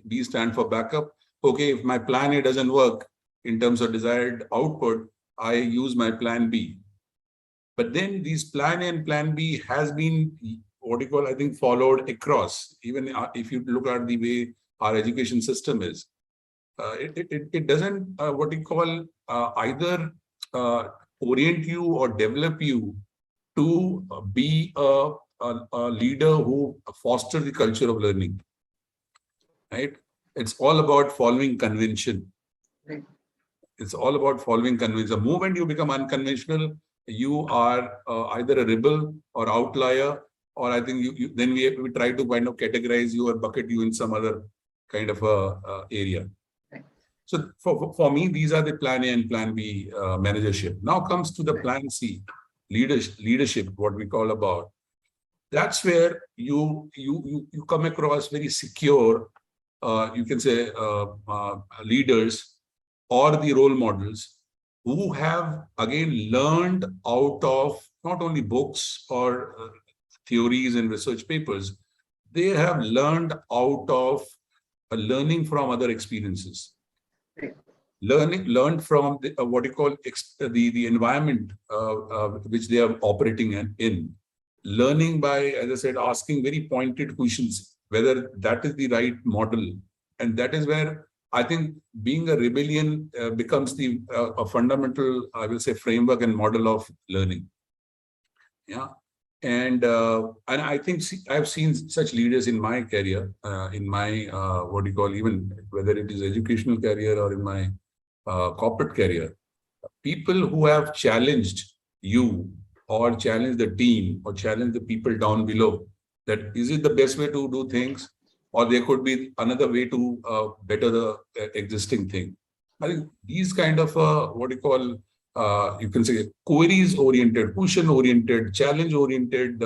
B stand for backup. Okay, if my plan A doesn't work in terms of desired output, I use my plan B. But then these plan A and plan B has been what you call, I think, followed across. Even if you look at the way our education system is, it doesn't what you call either orient you or develop you to be a leader who fosters the culture of learning. Right? It's all about following convention. Right. It's all about following convention. The moment you become unconventional, you are either a rebel or outlier, or I think then we try to kind of categorize you or bucket you in some other kind of area. Right. So for me, these are the plan A and plan B managership. Now comes to the plan C, leadership, what we call about. That's where you come across very secure, you can say, leaders or the role models who have again learned out of not only books or theories and research papers, they have learned out of learning from other experiences. Learned from the, what you call the environment which they are operating in. Learning by, as I said, asking very pointed questions, whether that is the right model. And that is where I think being a rebellion becomes the a fundamental, I will say, framework and model of learning. Yeah. And I think I've seen such leaders in my career, in my, what do you call, even whether it is educational career or in my corporate career, people who have challenged you or challenged the team or challenged the people down below, that is it the best way to do things, or there could be another way to better the existing thing. I think these kind of, what you call, you can say queries-oriented, question-oriented, challenge-oriented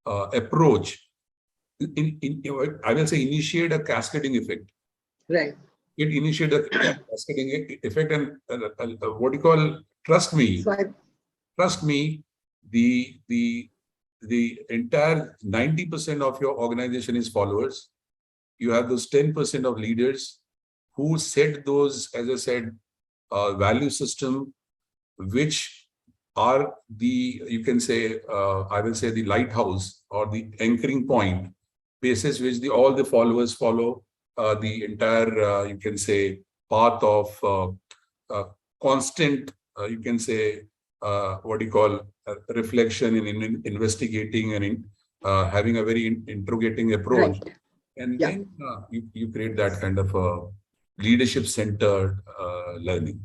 approach, I will say, initiate a cascading effect. Right. It initiates a cascading effect, and what you call, trust me, the entire 90% of your organization is followers. You have those 10% of leaders who set those, as I said, value system, which are the, you can say, I will say, the lighthouse or the anchoring point, basis which all the followers follow the entire, you can say, path of constant, you can say, what you call, reflection in investigating and having a very interrogating approach. Right. And then you create that kind of leadership-centered learning.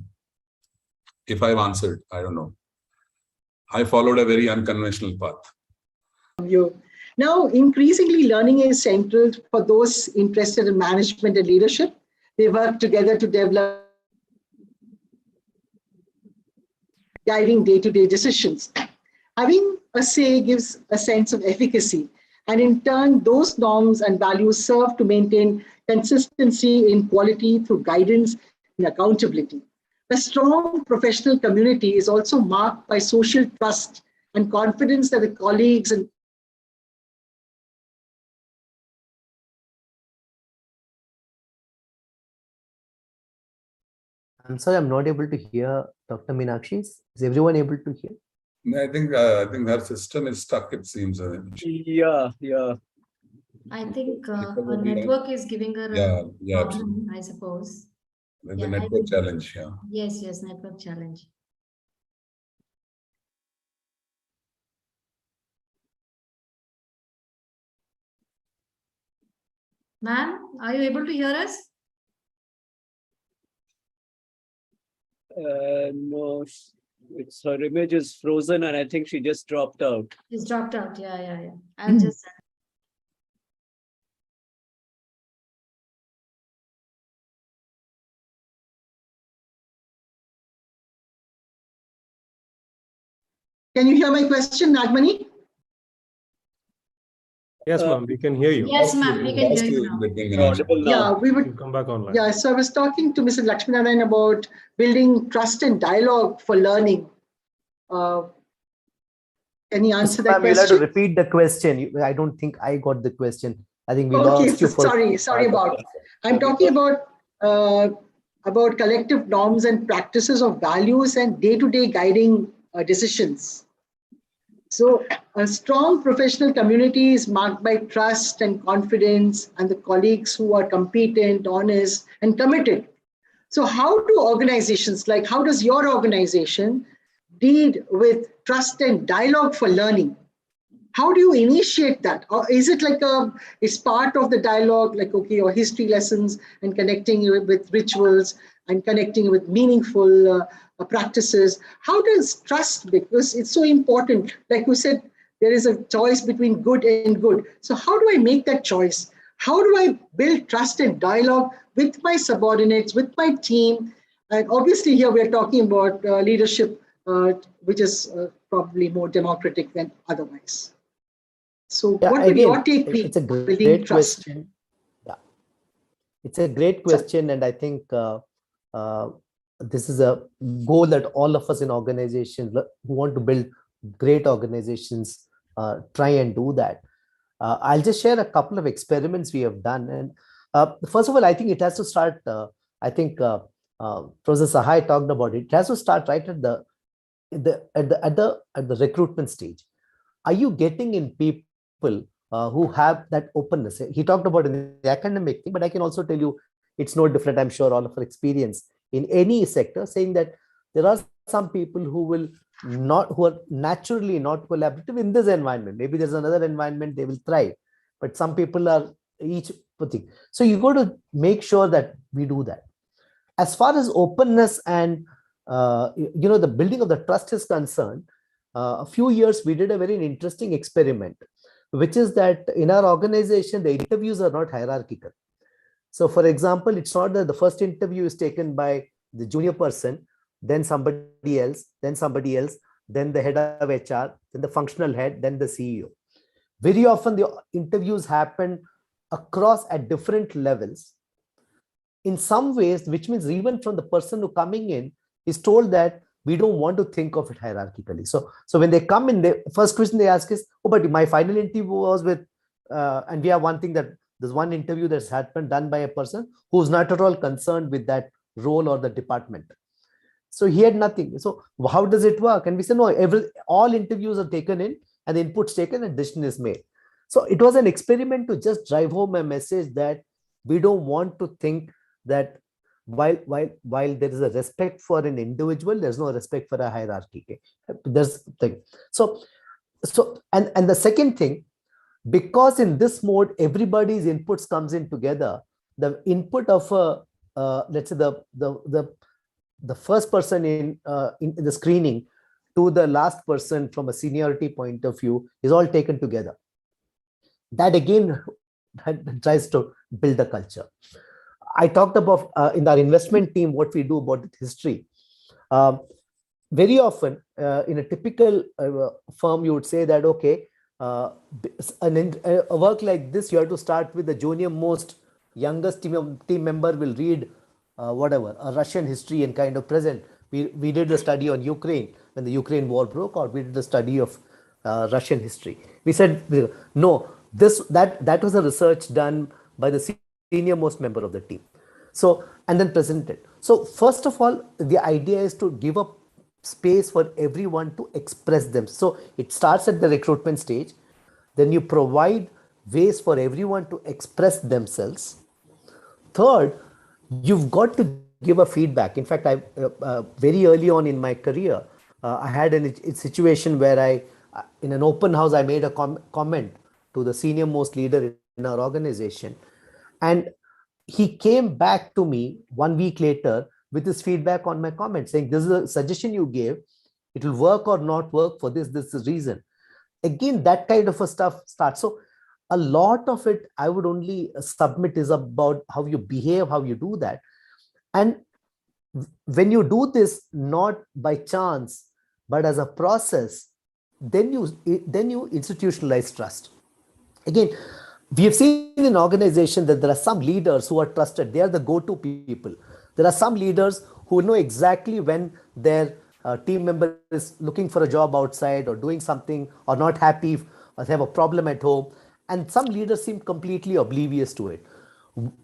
If I've answered, I don't know. I followed a very unconventional path. Now, increasingly, learning is central for those interested in management and leadership. They work together to develop guiding day-to-day decisions. Having a say gives a sense of efficacy, and in turn, those norms and values serve to maintain consistency in quality through guidance and accountability. A strong professional community is also marked by social trust and confidence that the colleagues and I'm sorry, I'm not able to hear Dr. Meenakshi. Is everyone able to hear? I think her system is stuck, it seems. Yeah. I think her network is giving her a problem, I suppose. There's a network challenge, Yes, network challenge. Ma'am, are you able to hear us? No, her image is frozen and I think she just dropped out. She's dropped out. Yeah. I'll just. Can you hear my question, Nagmani? Yes, ma'am, we can hear you. Yes, ma'am, we can hear you now. Yeah, we would come back online. Yeah, so I was talking to Mr. Lakshminarayana about building trust and dialogue for learning. Can you answer that question? You'll have to repeat the question. I don't think I got the question. I think we Okay, lost you for sorry about. I'm talking about collective norms and practices of values and day-to-day guiding decisions. So a strong professional community is marked by trust and confidence and the colleagues who are competent, honest, and committed. So how do organizations, like how does your organization deal with trust and dialogue for learning? How do you initiate that? Or is it like it's part of the dialogue, like, okay, your history lessons and connecting with rituals and connecting with meaningful practices? How does trust, because it's so important, like you said, there is a choice between good and good. So how do I make that choice? How do I build trust and dialogue with my subordinates, with my team? And obviously here we're talking about leadership, which is probably more democratic than otherwise. So Yeah, what would again, your take be it's a building great trust? question. Yeah, it's a great question, and I think this is a goal that all of us in organizations who want to build great organizations try and do that. I'll just share a couple of experiments we have done, and first of all, I think it has to start. I think Professor Sahay talked about it. It has to start right at the recruitment stage. Are you getting in people who have that openness? He talked about in the academic thing, but I can also tell you it's no different. I'm sure all of our experience in any sector, saying that there are some people who are naturally not collaborative in this environment. Maybe there's another environment they will thrive, but some people are each thing. So you got to make sure that we do that. As far as openness and the building of the trust is concerned, a few years we did a very interesting experiment, which is that in our organization, the interviews are not hierarchical. So for example, it's not that the first interview is taken by the junior person, then somebody else, then somebody else, then the head of HR, then the functional head, then the CEO. Very often the interviews happen across at different levels. In some ways, which means even from the person who coming in is told that we don't want to think of it hierarchically. So when they come in, the first question they ask is, oh, but my final interview was with, and we have one thing that there's one interview that's happened done by a person who's not at all concerned with that role or the department. So he had nothing. So how does it work? And we said, no, all interviews are taken in and the inputs taken and decision is made. So it was an experiment to just drive home a message that we don't want to think that while there is a respect for an individual, there's no respect for a hierarchy. Okay? There's the thing. So and the second thing, because in this mode everybody's inputs comes in together, the input of let's say the first person in the screening to the last person from a seniority point of view is all taken together. That again tries to build a culture. I talked about in our investment team what we do about history. Very often in a typical firm, you would say that, okay, a work like this, you have to start with the junior most youngest team member will read whatever, a Russian history and kind of present. We did a study on Ukraine when the Ukraine war broke out. We did a study of Russian history. We said, no, that was a research done by the senior most member of the team. So, and then presented. So first of all, the idea is to give up space for everyone to express them. So it starts at the recruitment stage. Then you provide ways for everyone to express themselves. Third, you've got to give a feedback. In fact, I very early on in my career, I had a situation where in an open house, I made a comment to the senior most leader in our organization. And he came back to me 1 week later with his feedback on my comment, saying, this is a suggestion you gave. It will work or not work for this is the reason. Again, that kind of a stuff starts. So a lot of it, I would only submit is about how you behave, how you do that. And when you do this, not by chance, but as a process, then you institutionalize trust. Again, we have seen in organizations that there are some leaders who are trusted. They are the go-to people. There are some leaders who know exactly when their team member is looking for a job outside or doing something or not happy or they have a problem at home. and some leaders seem completely oblivious to it.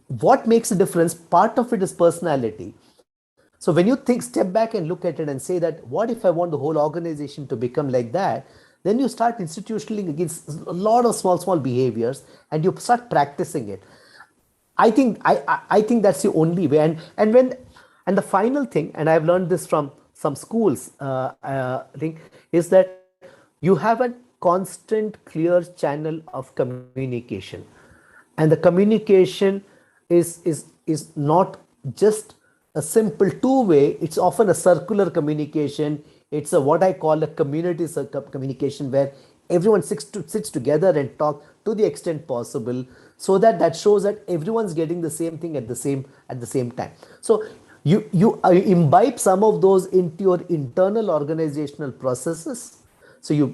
What makes a difference? Part of it is personality. So when you think, step back and look at it and say that, what if I want the whole organization to become like that? Then you start institutionally against a lot of small behaviors, and you start practicing it. I think that's the only way. And the final thing, and I've learned this from some schools, thing, is that you have a constant, clear channel of communication, and the communication is not just a simple two-way. It's often a circular communication. It's a what I call a community communication, where everyone sits together and talk to the extent possible, so that shows that everyone's getting the same thing at the same time. So you imbibe some of those into your internal organizational processes. So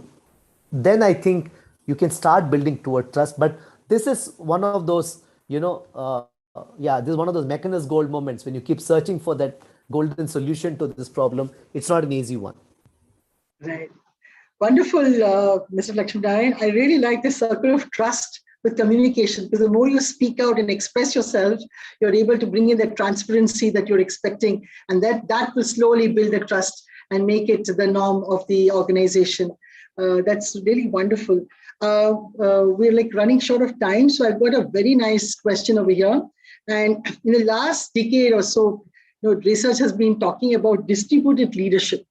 then I think you can start building toward trust. But this is one of those, this is one of those McInnes gold moments when you keep searching for that golden solution to this problem. It's not an easy one. Right. Wonderful, Mr. Lakshminarayan. I really like this circle of trust with communication, because the more you speak out and express yourself, you're able to bring in the transparency that you're expecting, and that will slowly build the trust and make it the norm of the organization. That's really wonderful. We're like running short of time, so I've got a very nice question over here. And in the last decade or so, research has been talking about distributed leadership.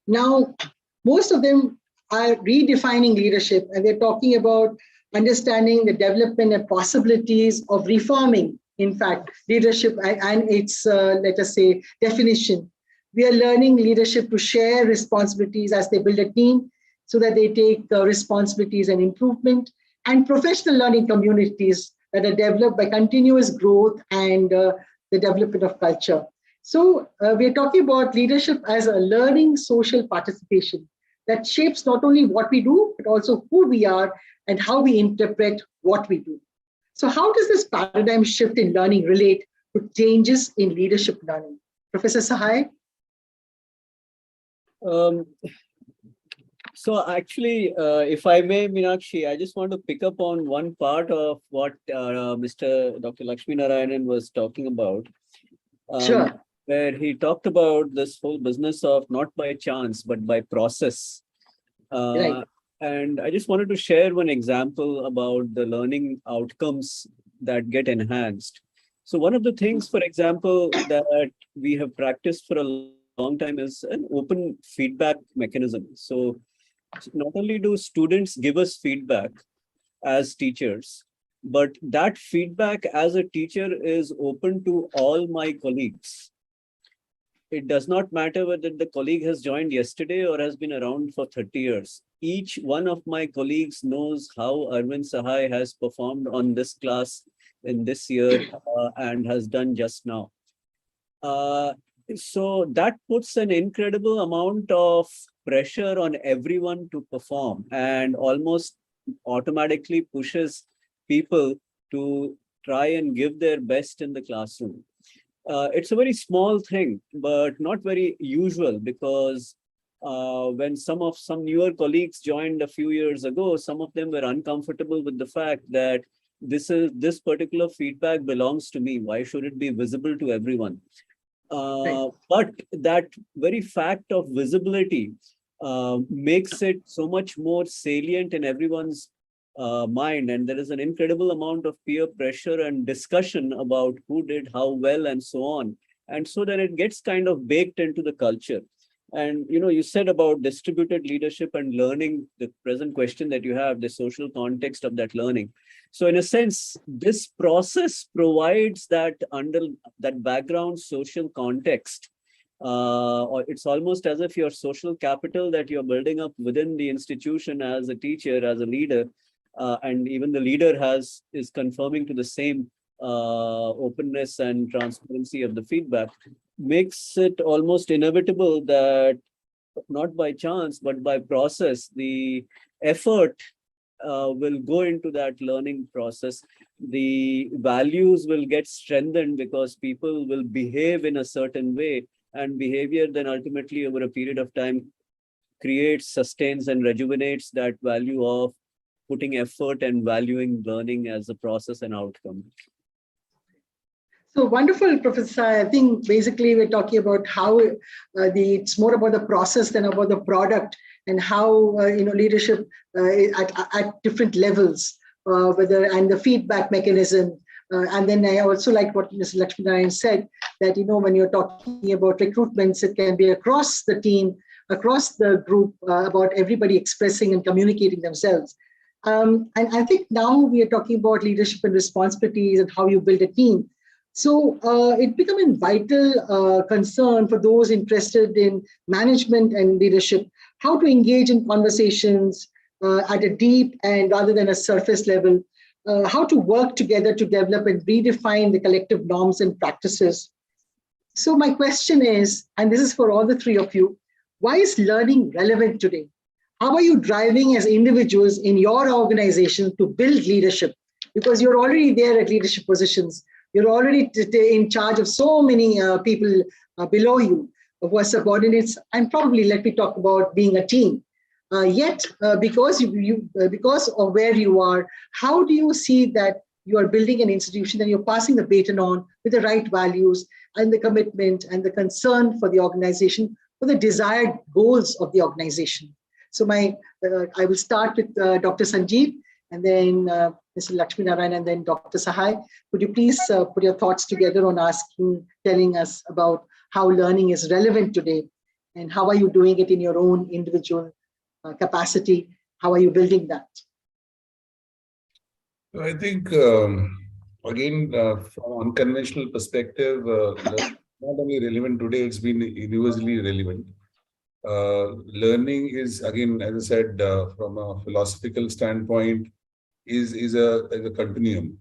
Now, most of them are redefining leadership, and they're talking about understanding the development and possibilities of reforming, in fact, leadership and its, let us say, definition. We are learning leadership to share responsibilities as they build a team, so that they take responsibilities and improvement, and professional learning communities that are developed by continuous growth and the development of culture. So we're talking about leadership as a learning social participation that shapes not only what we do, but also who we are and how we interpret what we do. So how does this paradigm shift in learning relate to changes in leadership learning? Professor Sahay? So actually, if I may, Meenakshi, I just want to pick up on one part of what Mr. Dr. Lakshminarayanan was talking about. Sure. Where he talked about this whole business of not by chance, but by process. Right. And I just wanted to share one example about the learning outcomes that get enhanced. So one of the things, for example, that we have practiced for a long time is an open feedback mechanism. So not only do students give us feedback as teachers, but that feedback as a teacher is open to all my colleagues. It does not matter whether the colleague has joined yesterday or has been around for 30 years. Each one of my colleagues knows how Arvind Sahay has performed on this class in this year and has done just now. So that puts an incredible amount of pressure on everyone to perform, and almost automatically pushes people to try and give their best in the classroom. It's a very small thing, but not very usual, because when some newer colleagues joined a few years ago, some of them were uncomfortable with the fact that this particular feedback belongs to me. Why should it be visible to everyone? But that very fact of visibility makes it so much more salient in everyone's mind, and there is an incredible amount of peer pressure and discussion about who did how well and so on, and so then it gets kind of baked into the culture. And you said about distributed leadership and learning, the present question that you have, the social context of that learning. So in a sense, this process provides that background social context, or it's almost as if your social capital that you're building up within the institution as a teacher, as a leader, and even the leader is confirming to the same openness and transparency of the feedback, makes it almost inevitable that not by chance, but by process, the effort will go into that learning process. The values will get strengthened because people will behave in a certain way, and behavior then ultimately over a period of time creates, sustains, and rejuvenates that value of putting effort and valuing learning as a process and outcome. So wonderful, Professor. I think basically we're talking about how it's more about the process than about the product, and how leadership at different levels, and the feedback mechanism. And then I also like what Mr. Lakshminarayana said, that when you're talking about recruitments, it can be across the team, across the group, about everybody expressing and communicating themselves. And I think now we are talking about leadership and responsibilities and how you build a team. So it become a vital concern for those interested in management and leadership, how to engage in conversations at a deep and rather than a surface level, how to work together to develop and redefine the collective norms and practices. So my question is, and this is for all the three of you, why is learning relevant today? How are you driving as individuals in your organization to build leadership? Because you're already there at leadership positions. You're already in charge of so many people below you who are subordinates, and probably let me talk about being a team. Yet, because of where you are, how do you see that you are building an institution and you're passing the baton on with the right values and the commitment and the concern for the organization, for the desired goals of the organization? So I will start with Dr. Sanjeev, and then Mr. Lakshminarayana, and then Dr. Sahay. Could you please put your thoughts together on telling us about how learning is relevant today, and how are you doing it in your own individual capacity? How are you building that? I think, again, from an unconventional perspective, not only relevant today, it's been universally relevant. Learning is, again, as I said, from a philosophical standpoint, is a continuum,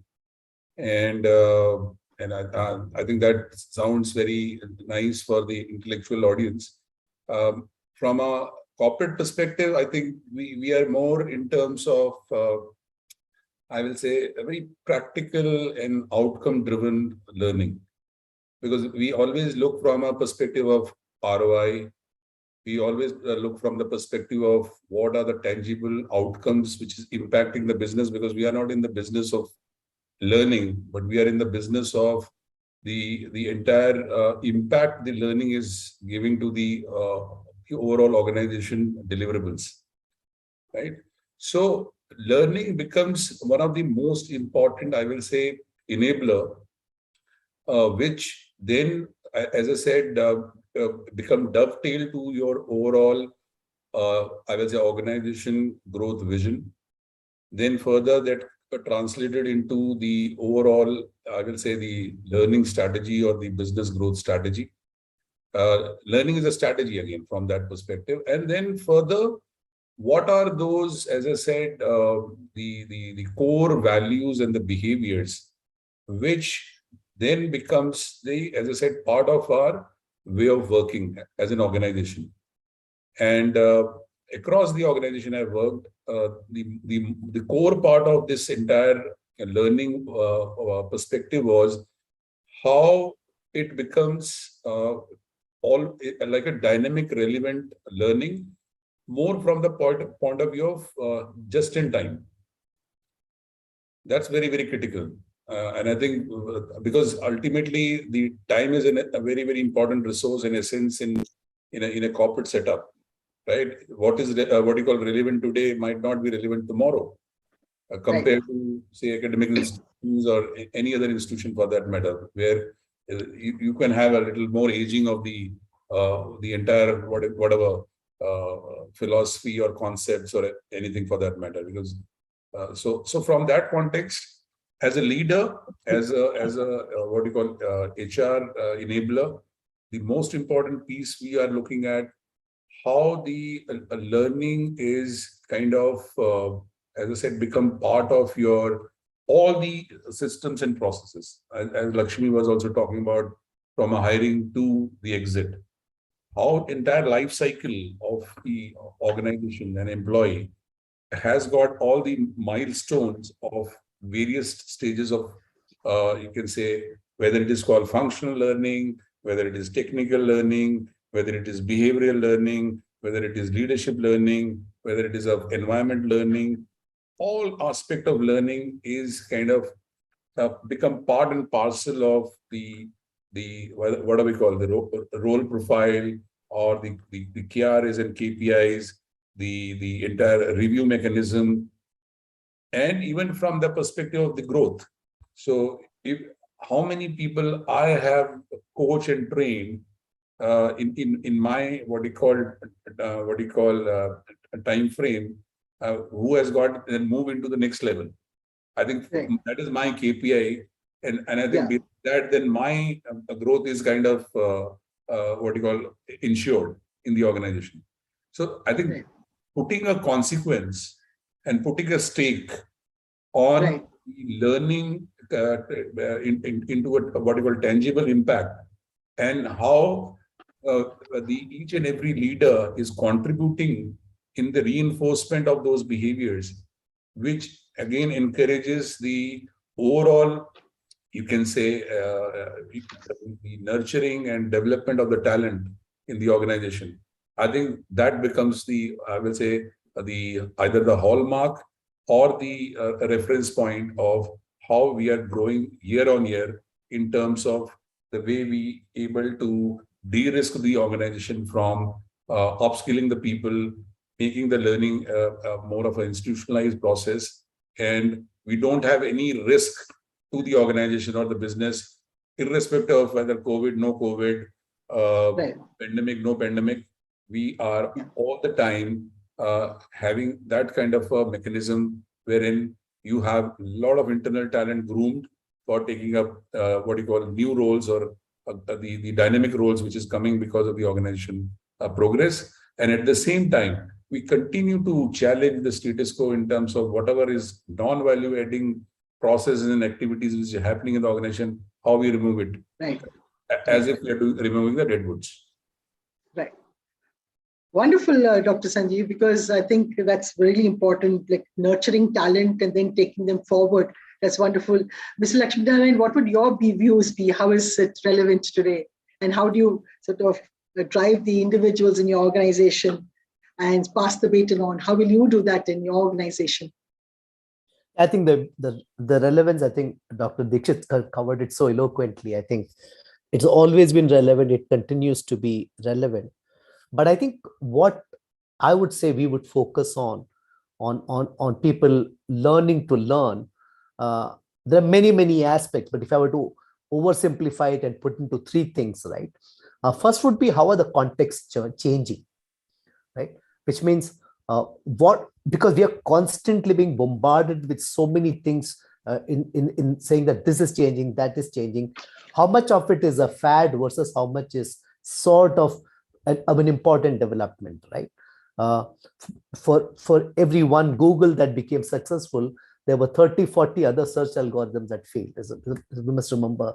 and I think that sounds very nice for the intellectual audience. From a corporate perspective, I think we are more in terms of I will say a very practical and outcome-driven learning, because we always look from a perspective of ROI. We always look from the perspective of what are the tangible outcomes which is impacting the business, because we are not in the business of learning, but we are in the business of the entire impact the learning is giving to the overall organization deliverables, right? So learning becomes one of the most important, I will say, enabler, which then, as I said, become dovetail to your overall, I will say, organization growth vision. Then further that translated into the overall, I will say, the learning strategy or the business growth strategy. Learning is a strategy again from that perspective. And then further, what are those, as I said, the core values and the behaviors, which then becomes the, as I said, part of our way of working as an organization. And across the organization I've worked, the core part of this entire learning perspective was how it becomes all like a dynamic, relevant learning, more from the point of view of just in time. That's very, very critical. And I think because ultimately the time is a very, very important resource in a sense in a corporate setup, right? What is what you call relevant today might not be relevant tomorrow, compared to say academic institutions or any other institution for that matter, where you can have a little more aging of the entire whatever philosophy or concepts or anything for that matter. Because so from that context, as a leader, as a what you call HR enabler, the most important piece we are looking at how the learning is kind of, as I said, become part of your all the systems and processes. As Lakshmi was also talking about, from a hiring to the exit, how entire life cycle of the organization and employee has got all the milestones of various stages of, you can say, whether it is called functional learning, whether it is technical learning, whether it is behavioral learning, whether it is leadership learning, whether it is of environment learning. all aspect of learning is kind of become part and parcel of the what do we call the role profile, or the KRs and KPIs, the entire review mechanism, and even from the perspective of the growth. So if how many people I have coached and trained in my what you call a time frame, who has got then move into the next level. I think that is my KPI, and I think that then my growth is kind of what you call ensured in the organization. So I think putting a consequence and putting a stake on learning into a what you call tangible impact, and how each and every leader is contributing in the reinforcement of those behaviors, which again encourages the overall, you can say, the nurturing and development of the talent in the organization. I think that becomes the, I will say, either the hallmark or the reference point of how we are growing year on year in terms of the way we able to de-risk the organization from upskilling the people, making the learning more of an institutionalized process, and we don't have any risk to the organization or the business, irrespective of whether COVID, no COVID, pandemic, no pandemic. We are all the time having that kind of a mechanism wherein you have a lot of internal talent groomed for taking up what you call new roles, or the dynamic roles which is coming because of the organization progress. And at the same time, we continue to challenge the status quo in terms of whatever is non-value adding processes and activities which are happening in the organization, how we remove it, as if we are removing the dead woods. Right. Wonderful, Dr. Sanjeev, because I think that's really important, like nurturing talent and then taking them forward. That's wonderful. Mr. Lakshminarayana, what would your views be? How is it relevant today? And how do you sort of drive the individuals in your organization and pass the baton on? How will you do that in your organization? I think the relevance, I think Dr. Dixit covered it so eloquently. I think it's always been relevant. It continues to be relevant. But I think what I would say we would focus on people learning to learn. There are many aspects, but if I were to oversimplify it and put into three things, right? First would be, how are the contexts changing, right? Which means because we are constantly being bombarded with so many things in saying that this is changing, that is changing. How much of it is a fad versus how much is sort of an important development, right? For every one Google that became successful, there were 30, 40 other search algorithms that failed. We must remember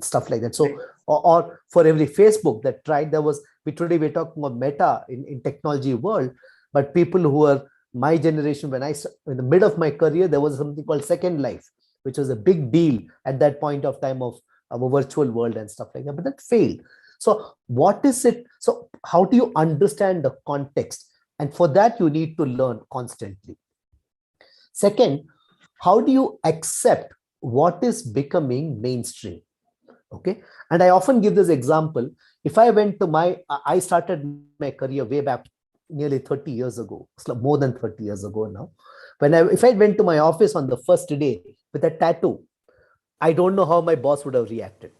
stuff like that. So, or for every Facebook that tried, today we're talking about Meta in technology world, but people who are my generation, in the mid of my career, there was something called Second Life, which was a big deal at that point of time of a virtual world and stuff like that, but that failed. So what is it? So how do you understand the context? And for that, you need to learn constantly. Second, how do you accept what is becoming mainstream? Okay. And I often give this example. If I I started my career way back nearly 30 years ago, more than 30 years ago now. If I went to my office on the first day with a tattoo, I don't know how my boss would have reacted.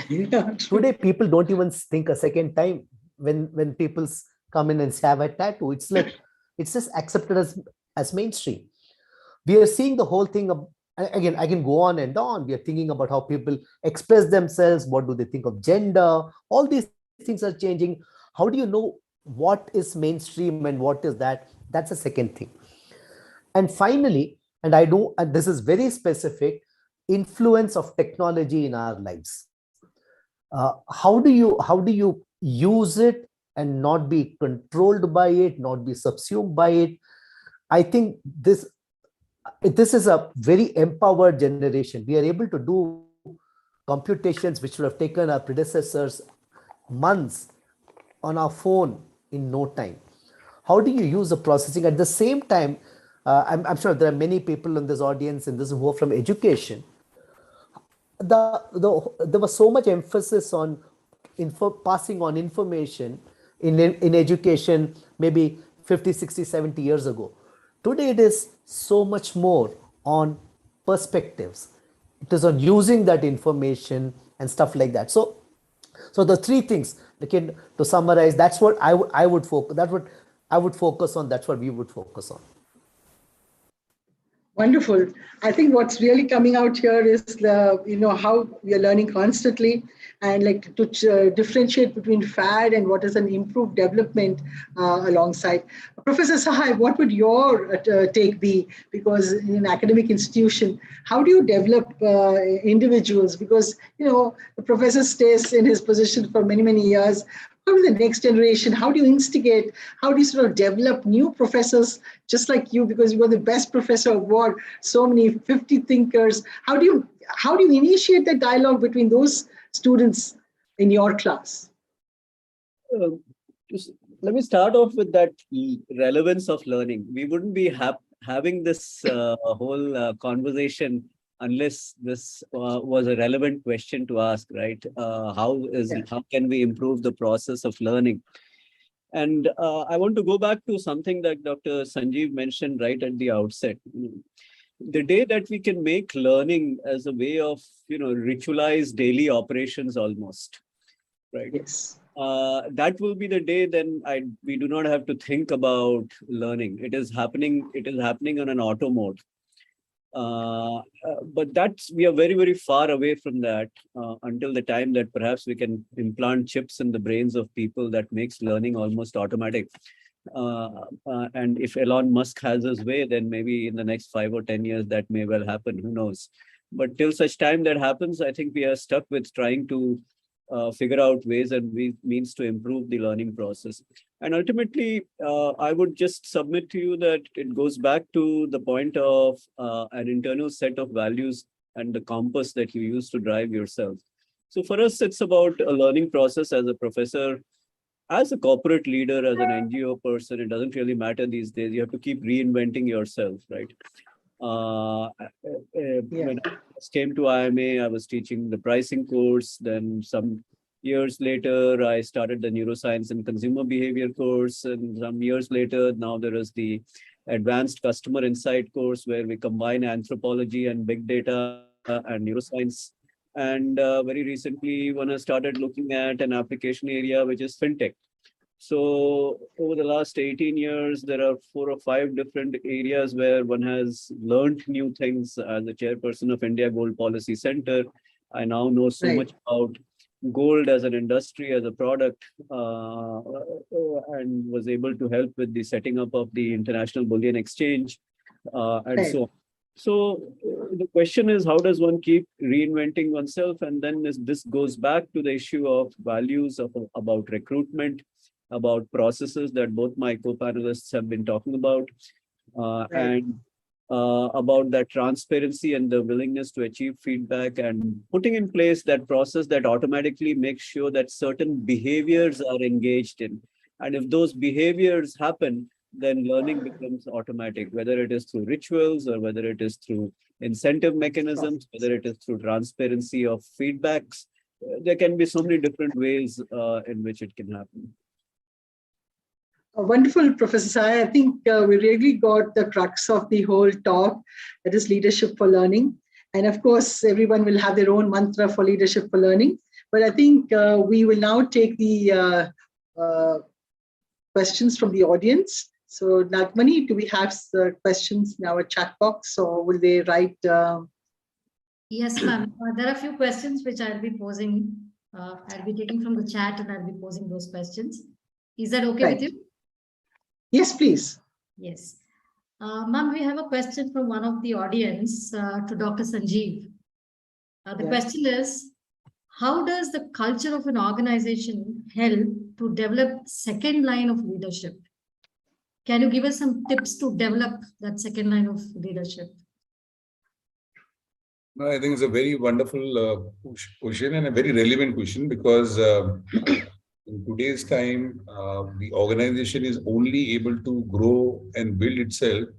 Today, people don't even think a second time when people come in and say, have a tattoo. It's like, it's just accepted as mainstream. We are seeing the whole thing. Again, I can go on and on. We are thinking about how people express themselves. What do they think of gender? All these things are changing. How do you know what is mainstream and what is that? That's the second thing. And finally, and this is very specific, influence of technology in our lives. How do you use it and not be controlled by it, not be subsumed by it? I think this is a very empowered generation. We are able to do computations which would have taken our predecessors months on our phone in no time. How do you use the processing? At the same time, I'm sure there are many people in this audience and this who are from education. There was so much emphasis on passing on information in education maybe 50, 60, 70 years ago. Today it is so much more on perspectives. It is on using that information and stuff like that. So the three things, again, to summarize, that's what I would focus. That's what I would focus on. That's what we would focus on. Wonderful. I think what's really coming out here is how we are learning constantly, and like to differentiate between fad and what is an improved development alongside. Professor Sahay, what would your take be? Because in an academic institution, how do you develop individuals? Because the professor stays in his position for many, many years. How do the next generation, how do you instigate, how do you sort of develop new professors just like you, because you were the best professor award, so many 50 thinkers. How do you initiate the dialogue between those students in your class? Let me start off with that relevance of learning. We wouldn't be having this whole conversation unless this was a relevant question to ask, right? How can we improve the process of learning? And I want to go back to something that Dr. Sanjeev mentioned right at the outset. The day that we can make learning as a way of, ritualize daily operations almost, right? Yes. That will be the day then we do not have to think about learning. It is happening on an auto mode. But we are very, very far away from that until the time that perhaps we can implant chips in the brains of people that makes learning almost automatic. And if Elon Musk has his way, then maybe in the next 5 or 10 years, that may well happen. Who knows? But till such time that happens, I think we are stuck with trying to figure out ways and means to improve the learning process. And ultimately, I would just submit to you that it goes back to the point of an internal set of values and the compass that you use to drive yourself. So for us, it's about a learning process as a professor, as a corporate leader, as an NGO person. It doesn't really matter these days. You have to keep reinventing yourself, right? When I came to IMA, I was teaching the pricing course. Then some years later, I started the neuroscience and consumer behavior course. And some years later, now there is the advanced customer insight course where we combine anthropology and big data and neuroscience. And very recently, when I started looking at an application area, which is fintech. So over the last 18 years, there are 4 or 5 different areas where one has learned new things. As the chairperson of India Gold Policy Center, I now know so much about gold as an industry, as a product, and was able to help with the setting up of the International Bullion Exchange and so on. So the question is, how does one keep reinventing oneself? And then this goes back to the issue of values, about recruitment, about processes that both my co-panelists have been talking about, and about that transparency and the willingness to achieve feedback and putting in place that process that automatically makes sure that certain behaviors are engaged in. And if those behaviors happen, then learning becomes automatic, whether it is through rituals or whether it is through incentive mechanisms, whether it is through transparency of feedbacks. There can be so many different ways in which it can happen. Wonderful, Professor Sahay. I think we really got the crux of the whole talk, that is leadership for learning. And of course, everyone will have their own mantra for leadership for learning. But I think we will now take the questions from the audience. So Nagmani, do we have questions in our chat box, or will they write? Yes, ma'am. There are a few questions which I'll be posing. I'll be taking from the chat and I'll be posing those questions. Is that okay with you? Yes, please. Yes. Ma'am, we have a question from one of the audience to Dr. Sanjeev. The question is, how does the culture of an organization help to develop second line of leadership? Can you give us some tips to develop that second line of leadership? I think it's a very wonderful question and a very relevant question, because in today's time, the organization is only able to grow and build itself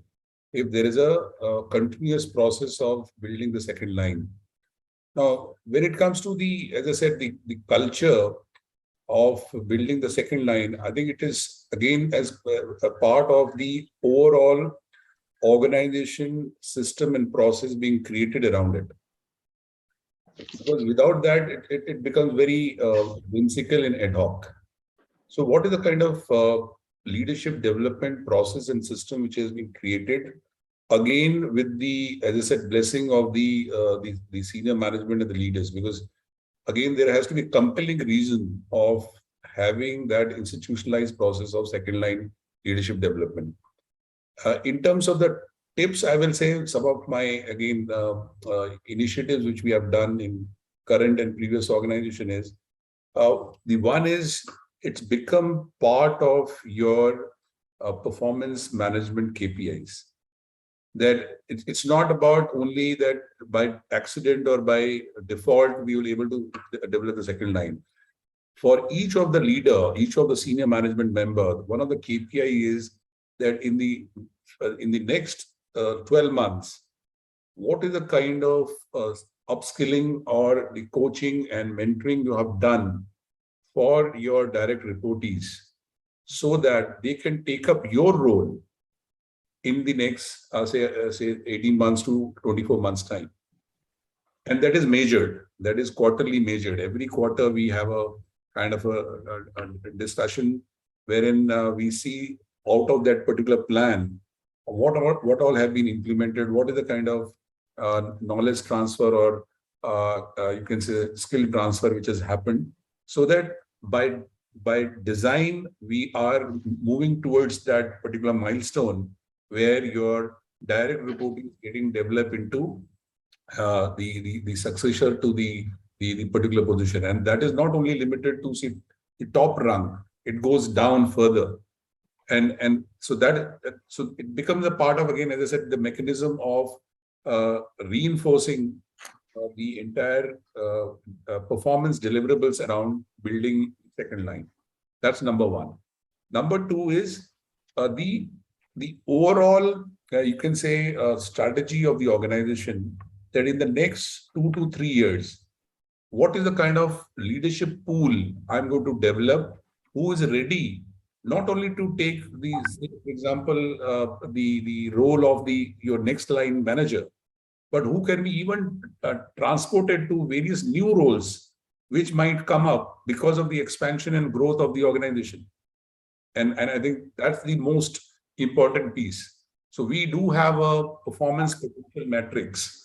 if there is a continuous process of building the second line. Now, when it comes to the, as I said, the culture of building the second line, I think it is again as a part of the overall organization, system and process being created around it. Because without that, it becomes very whimsical and ad hoc. So what is the kind of leadership development process and system which has been created? Again, with the, as I said, blessing of the senior management and the leaders, because again, there has to be a compelling reason of having that institutionalized process of second line leadership development. In terms of the tips, I will say some of my, again, initiatives which we have done in current and previous organization is, the one is, it's become part of your performance management KPIs. That it's not about only that by accident or by default, we will be able to develop the second line. For each of the leader, each of the senior management member, one of the KPI is that in the next 12 months, what is the kind of upskilling or the coaching and mentoring you have done for your direct reportees, so that they can take up your role in the next, say 18 months to 24 months time. And that is measured, that is quarterly measured. Every quarter we have a kind of a discussion wherein we see out of that particular plan, what all have been implemented, what is the kind of knowledge transfer or you can say skill transfer which has happened, so that by design, we are moving towards that particular milestone where your direct reporting is getting developed into the successor to the particular position. And that is not only limited to see the top rung, it goes down further. And so so it becomes a part of, again, as I said, the mechanism of reinforcing the entire performance deliverables around building second line. That's number one. Number two is the overall, you can say, strategy of the organization, that in the next 2 to 3 years, what is the kind of leadership pool I'm going to develop, who is ready not only to take the, for example, the role of your next line manager, but who can be even transported to various new roles which might come up because of the expansion and growth of the organization. And I think that's the most important piece. So we do have a performance potential matrix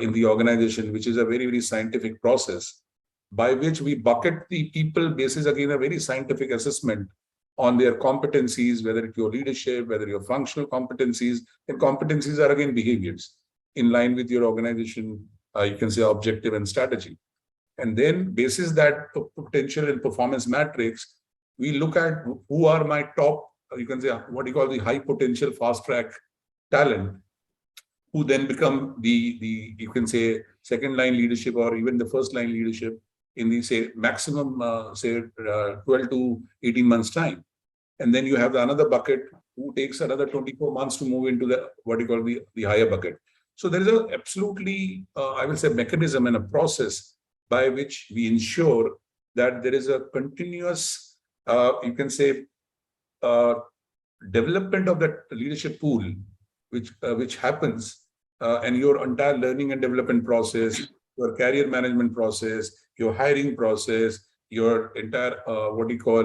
in the organization, which is a very, very scientific process by which we bucket the people basis, again, a very scientific assessment on their competencies, whether it's your leadership, whether your functional competencies, and competencies are again behaviors in line with your organization, you can say objective and strategy. And then basis that potential and performance matrix, we look at who are my top, you can say what you call the high potential fast track talent, who then become the you can say second line leadership or even the first line leadership in the say maximum 12 to 18 months time. And then you have the another bucket who takes another 24 months to move into the what you call the higher bucket. So there is a absolutely I will say mechanism and a process by which we ensure that there is a continuous you can say development of that leadership pool which happens and your entire learning and development process, your career management process, your hiring process, your entire what you call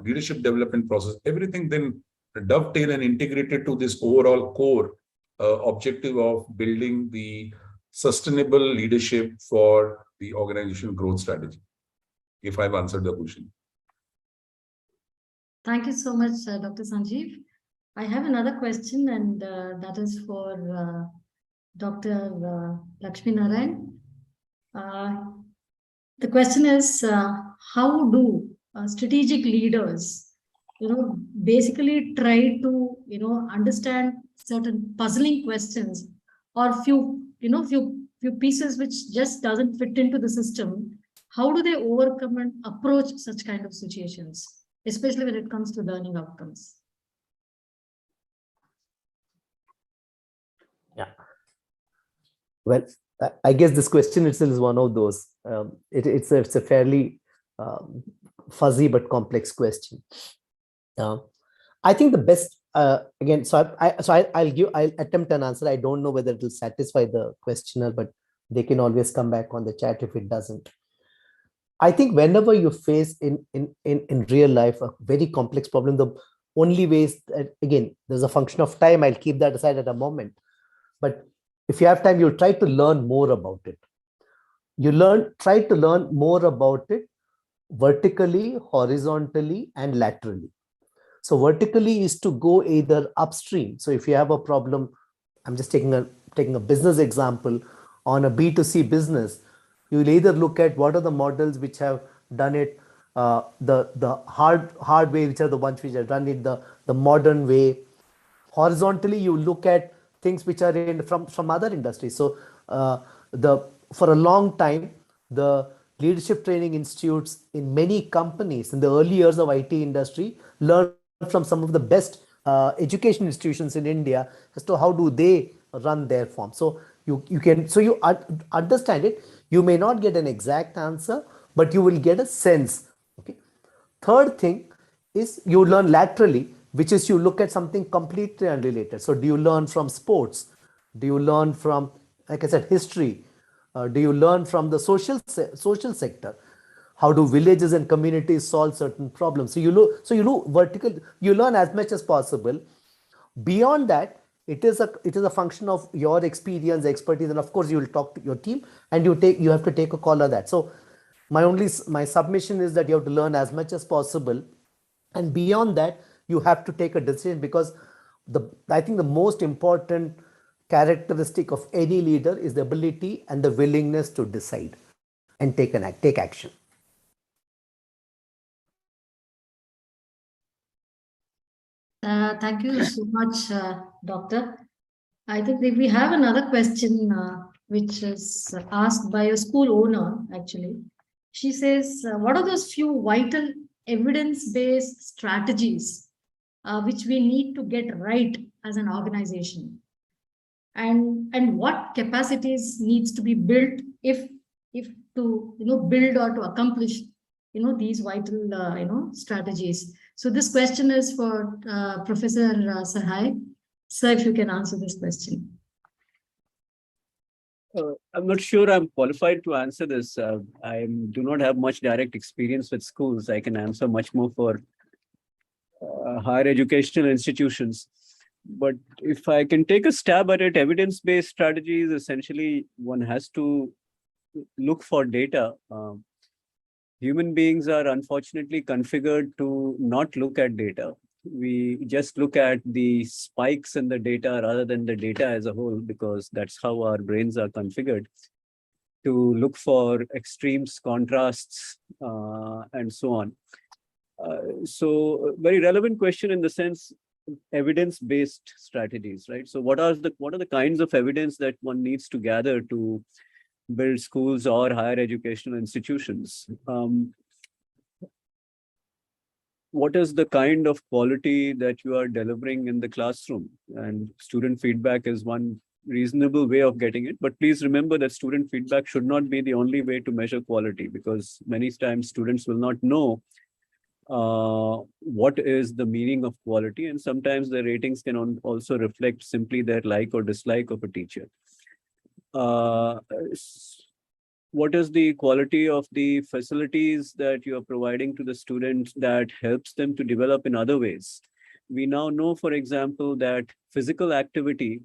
leadership development process, everything then dovetail and integrated to this overall core objective of building the sustainable leadership for the organization growth strategy. If I've answered the question. Thank you so much, Dr. Sanjeev. I have another question, and that is for Dr. Lakshminarayana. The question is, how do strategic leaders, basically try to, understand certain puzzling questions or few pieces which just doesn't fit into the system? How do they overcome and approach such kind of situations, especially when it comes to learning outcomes? Well, I guess this question itself is one of those. It's a fairly fuzzy but complex question. I think the best again. I'll attempt an answer. I don't know whether it will satisfy the questioner, but they can always come back on the chat if it doesn't. I think whenever you face in real life a very complex problem, the only ways that, again, there's a function of time. I'll keep that aside at a moment. But if you have time, you'll try to learn more about it. Try to learn more about it vertically, horizontally, and laterally. So vertically is to go either upstream. So if you have a problem, I'm just taking a business example on a B2C business, you will either look at what are the models which have done it the hard way, which are the ones which have done it the modern way. Horizontally, you look at things which are from other industries. So for a long time, the leadership training institutes in many companies in the early years of IT industry learned from some of the best education institutions in India as to how do they run their form. So you understand it. You may not get an exact answer, but you will get a sense. Okay. Third thing is you learn laterally, which is you look at something completely unrelated. So do you learn from sports? Do you learn from, like I said, history? Do you learn from the social sector? How do villages and communities solve certain problems? So you look vertical. You learn as much as possible. Beyond that, it is a function of your experience, expertise, and of course you will talk to your team, and you have to take a call on that. So my submission is that you have to learn as much as possible, and beyond that you have to take a decision, because I think the most important characteristic of any leader is the ability and the willingness to decide and take action. Thank you so much, Doctor. I think we have another question which is asked by a school owner, actually. She says, what are those few vital evidence-based strategies which we need to get right as an organization? And what capacities needs to be built if to build or to accomplish these vital strategies. So this question is for Professor Sahay. Sir, if you can answer this question. I'm not sure I'm qualified to answer this. I do not have much direct experience with schools. I can answer much more for higher educational institutions. But if I can take a stab at it, evidence-based strategies, essentially one has to look for data. Human beings are unfortunately configured to not look at data. We just look at the spikes in the data rather than the data as a whole, because that's how our brains are configured to look for extremes, contrasts, and so on. So a very relevant question in the sense, evidence-based strategies, right? So what are the kinds of evidence that one needs to gather to build schools or higher educational institutions? What is the kind of quality that you are delivering in the classroom? And student feedback is one reasonable way of getting it. But please remember that student feedback should not be the only way to measure quality, because many times students will not know what is the meaning of quality, and sometimes the ratings can also reflect simply their like or dislike of a teacher. What is the quality of the facilities that you are providing to the students that helps them to develop in other ways? We now know, for example, that physical activity,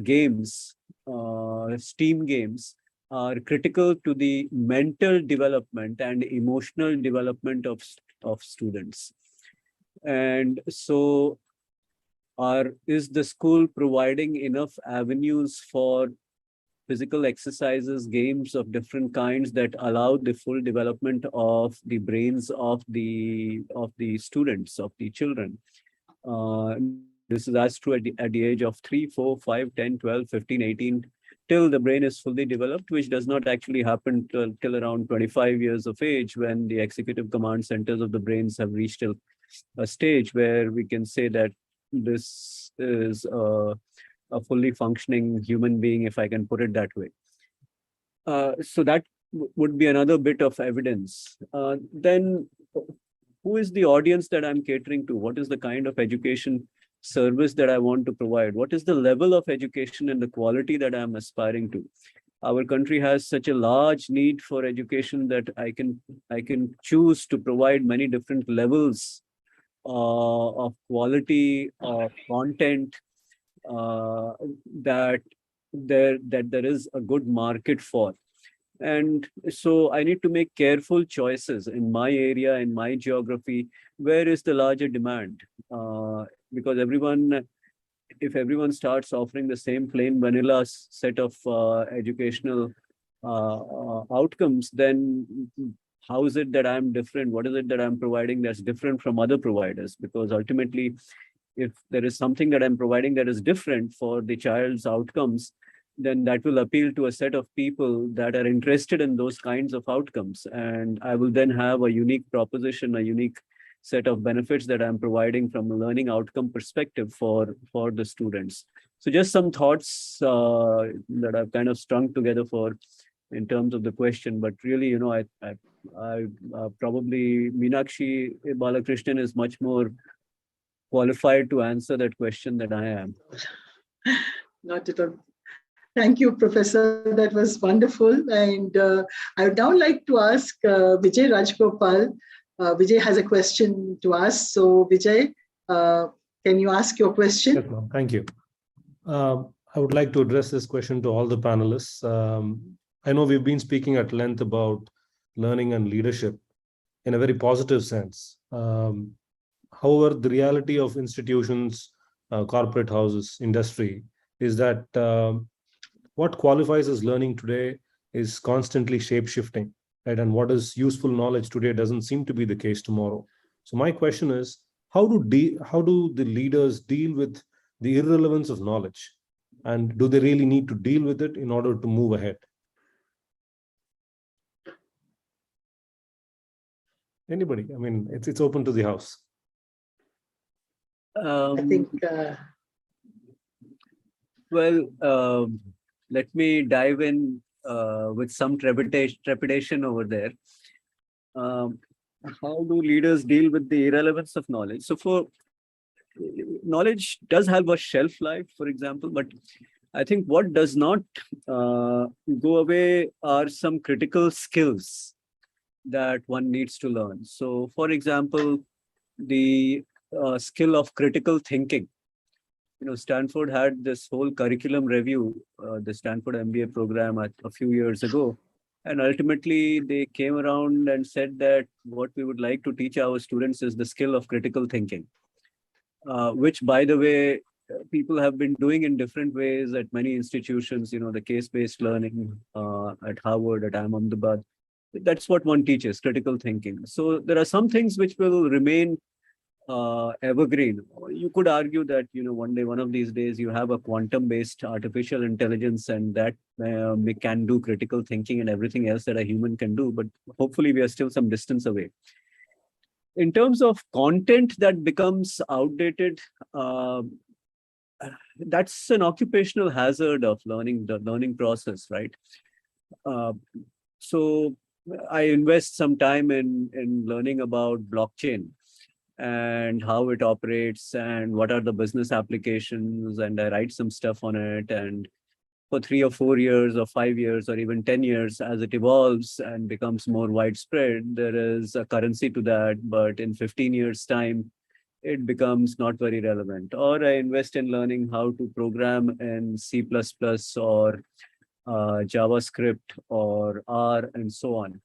games, STEAM games, are critical to the mental development and emotional development of students. And so is the school providing enough avenues for physical exercises, games of different kinds that allow the full development of the brains of the students, of the children? This is as true at the age of 3, 4, 5, 10, 12, 15, 18, till the brain is fully developed, which does not actually happen till around 25 years of age, when the executive command centers of the brains have reached a stage where we can say that this is a fully functioning human being, if I can put it that way. So that would be another bit of evidence. Then who is the audience that I'm catering to? What is the kind of education service that I want to provide? What is the level of education and the quality that I'm aspiring to? Our country has such a large need for education that I can choose to provide many different levels of quality of content, that there is a good market for. And so I need to make careful choices in my area, in my geography, where is the larger demand? Because if everyone starts offering the same plain vanilla set of educational outcomes, then how is it that I'm different? What is it that I'm providing that's different from other providers? Because ultimately, if there is something that I'm providing that is different for the child's outcomes, then that will appeal to a set of people that are interested in those kinds of outcomes. And I will then have a unique proposition, a unique set of benefits that I'm providing from a learning outcome perspective for the students. So just some thoughts that I've kind of strung together for in terms of the question, but really, I probably Meenakshi Balakrishnan is much more qualified to answer that question than I am. Not at all. Thank you, Professor. That was wonderful. And I would now like to ask Vijay Rajgopal. Vijay has a question to ask. So, Vijay, can you ask your question? Yes, ma'am. Thank you. I would like to address this question to all the panelists. I know we've been speaking at length about learning and leadership in a very positive sense. However, the reality of institutions, corporate houses, industry is that what qualifies as learning today is constantly shape-shifting, right? And what is useful knowledge today doesn't seem to be the case tomorrow. So my question is, how do the leaders deal with the irrelevance of knowledge? And do they really need to deal with it in order to move ahead? Anybody? I mean, it's open to the house. I think. Let me dive in with some trepidation over there. How do leaders deal with the irrelevance of knowledge? So knowledge does have a shelf life, for example, but I think what does not go away are some critical skills that one needs to learn. So, for example, the skill of critical thinking. Stanford had this whole curriculum review, the Stanford MBA program a few years ago. And ultimately, they came around and said that what we would like to teach our students is the skill of critical thinking, which, by the way, people have been doing in different ways at many institutions, the case-based learning at Harvard, at Ahmedabad. That's what one teaches, critical thinking. So there are some things which will remain evergreen. You could argue that, one of these days you have a quantum-based artificial intelligence and that can do critical thinking and everything else that a human can do, but hopefully we are still some distance away. In terms of content that becomes outdated, that's an occupational hazard of learning, the learning process, right? So I invest some time in learning about blockchain and how it operates and what are the business applications, and I write some stuff on it. And for 3 or 4 years or 5 years or even 10 years, as it evolves and becomes more widespread, there is a currency to that. But in 15 years' time, it becomes not very relevant. Or I invest in learning how to program in C++ or JavaScript or R and so on.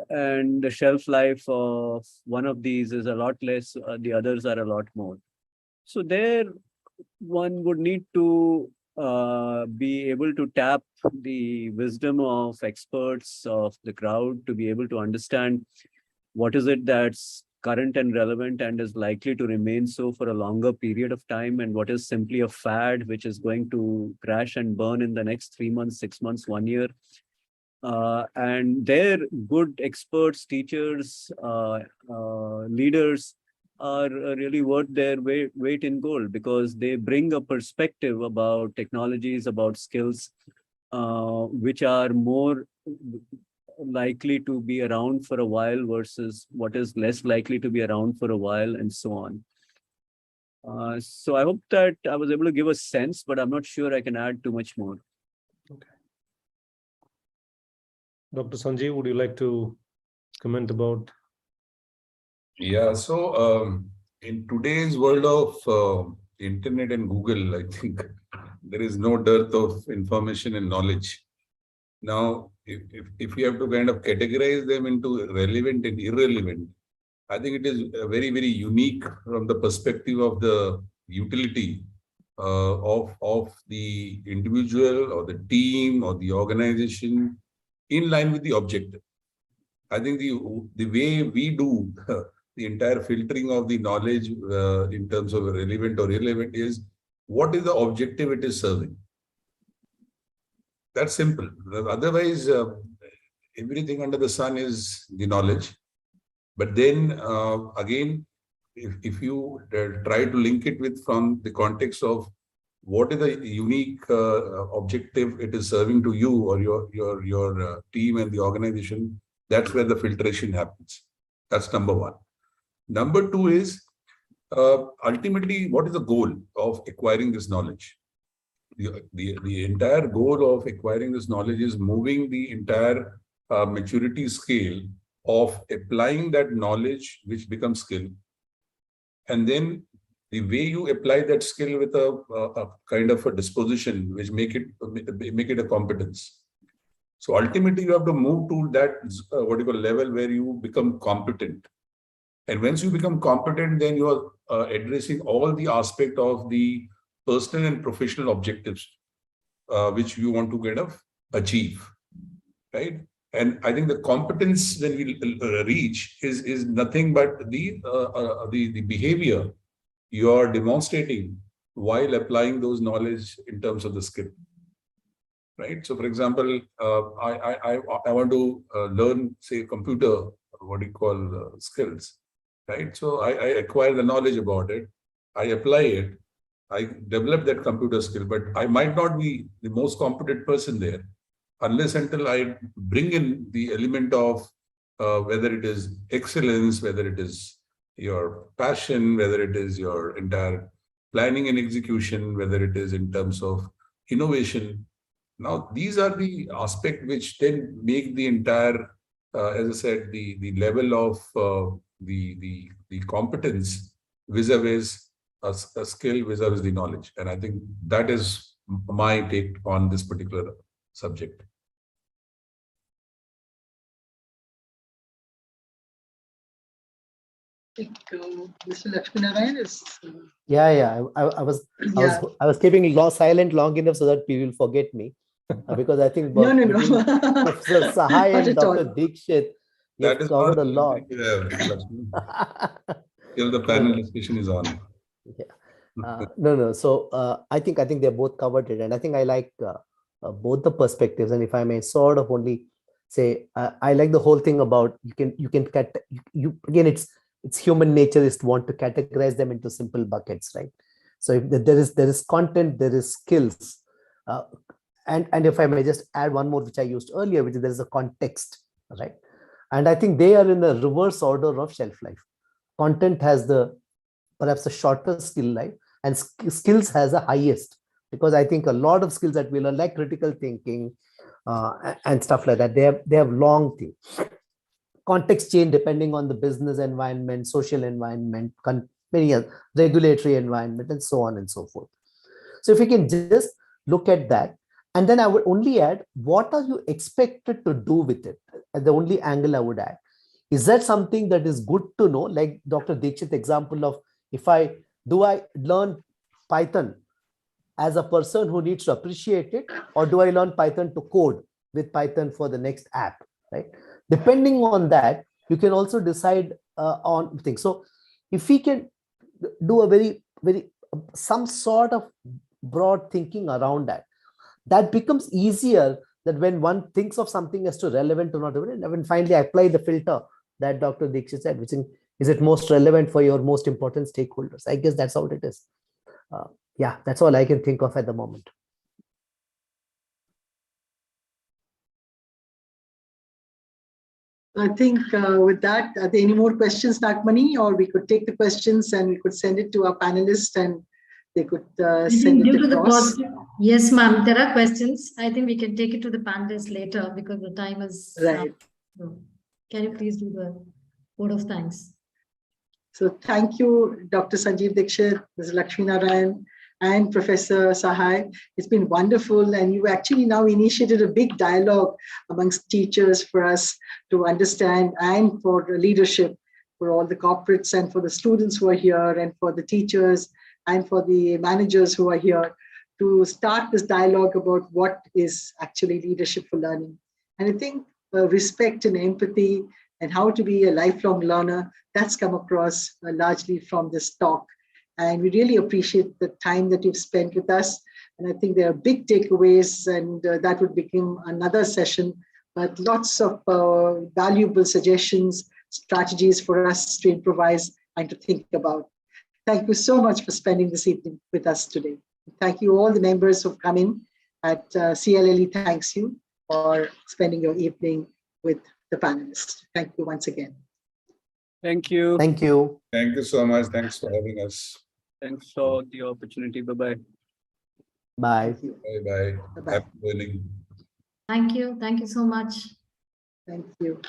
And the shelf life of one of these is a lot less, the others are a lot more. So there, one would need to be able to tap the wisdom of experts of the crowd to be able to understand what is it that's current and relevant and is likely to remain so for a longer period of time, and what is simply a fad which is going to crash and burn in the next 3 months, 6 months, 1 year. And they're good experts, teachers, leaders are really worth their weight in gold, because they bring a perspective about technologies, about skills, which are more likely to be around for a while versus what is less likely to be around for a while, and so on. So I hope that I was able to give a sense, but I'm not sure I can add too much more. Okay. Dr. Sanjeev, would you like to comment about? Yeah, so in today's world of internet and Google, I think there is no dearth of information and knowledge. Now, if you have to kind of categorize them into relevant and irrelevant, I think it is very, very unique from the perspective of the utility of the individual or the team or the organization in line with the objective. I think the way we do the entire filtering of the knowledge in terms of relevant or irrelevant is what is the objective it is serving. That's simple. Otherwise, everything under the sun is the knowledge. But then again, if you try to link it with from the context of what is the unique objective it is serving to you or your team and the organization, that's where the filtration happens. That's number one. Number two is ultimately what is the goal of acquiring this knowledge? The entire goal of acquiring this knowledge is moving the entire maturity scale of applying that knowledge, which becomes skill. And then the way you apply that skill with a kind of a disposition, which make it a competence. So ultimately, you have to move to that what you call level where you become competent. And once you become competent, then you are addressing all the aspect of the personal and professional objectives, which you want to kind of achieve, right? And I think the competence when we reach is nothing but the behavior you are demonstrating while applying those knowledge in terms of the skill, right? So, for example, I want to learn, say, computer, what do you call skills, right? So I acquire the knowledge about it, I apply it, I develop that computer skill, but I might not be the most competent person there unless until I bring in the element of whether it is excellence, whether it is your passion, whether it is your entire planning and execution, whether it is in terms of innovation. Now, these are the aspects which then make the entire, as I said, the level of the competence vis-a-vis a skill vis-a-vis the knowledge. And I think that is my take on this particular subject. I think Mr. Lakshminarayana is. Yeah. I was keeping silent long enough so that people will forget me, because I think No. Professor Sahay and Dr. Dixit, you've covered a lot. Till the panel discussion is on. Yeah. No. So I think they're both covered it, and I think I like both the perspectives. And if I may sort of only say, I like the whole thing about you can again, it's human nature is to want to categorize them into simple buckets, right? So if there is content, there is skills, and if I may just add one more, which I used earlier, which is there is a context, right? And I think they are in the reverse order of shelf life. Content has perhaps the shortest skill life, and skills has the highest, because I think a lot of skills that we learn, like critical thinking and stuff like that, they have long things. Context change depending on the business environment, social environment, regulatory environment, and so on and so forth. So if we can just look at that, and then I would only add, what are you expected to do with it? The only angle I would add, is that something that is good to know? Like Dr. Dixit example of, do I learn Python as a person who needs to appreciate it, or do I learn Python to code with Python for the next app, right? Depending on that, you can also decide on things. So if we can do a very some sort of broad thinking around that becomes easier, that when one thinks of something as to relevant or not relevant, and when finally I apply the filter that Dr. Dixit said, which Is it most relevant for your most important stakeholders? I guess that's all it is. Yeah, that's all I can think of at the moment. I think with that, are there any more questions, Nagmani? Or we could take the questions and we could send it to our panelists and they could send it across. Yes, ma'am. There are questions. I think we can take it to the panelists later because the time is right. Can you please do the vote of thanks? So thank you, Dr. Sanjeev Dixit, Ms. Lakshminarayana, and Professor Sahay. It's been wonderful. And you actually now initiated a big dialogue amongst teachers for us to understand, and for the leadership, for all the corporates and for the students who are here, and for the teachers and for the managers who are here, to start this dialogue about what is actually leadership for learning. And I think respect and empathy and how to be a lifelong learner, that's come across largely from this talk. And we really appreciate the time that you've spent with us. And I think there are big takeaways, and that would become another session, but lots of valuable suggestions, strategies for us to improvise and to think about. Thank you so much for spending this evening with us today. Thank you all the members who've come in at CLLE. Thanks you for spending your evening with the panelists. Thank you once again. Thank you. Thank you. Thank you so much. Thanks for having us. Thanks for the opportunity. Bye-bye. Bye. Bye-bye. Bye-bye. Happy learning. Thank you. Thank you so much. Thank you.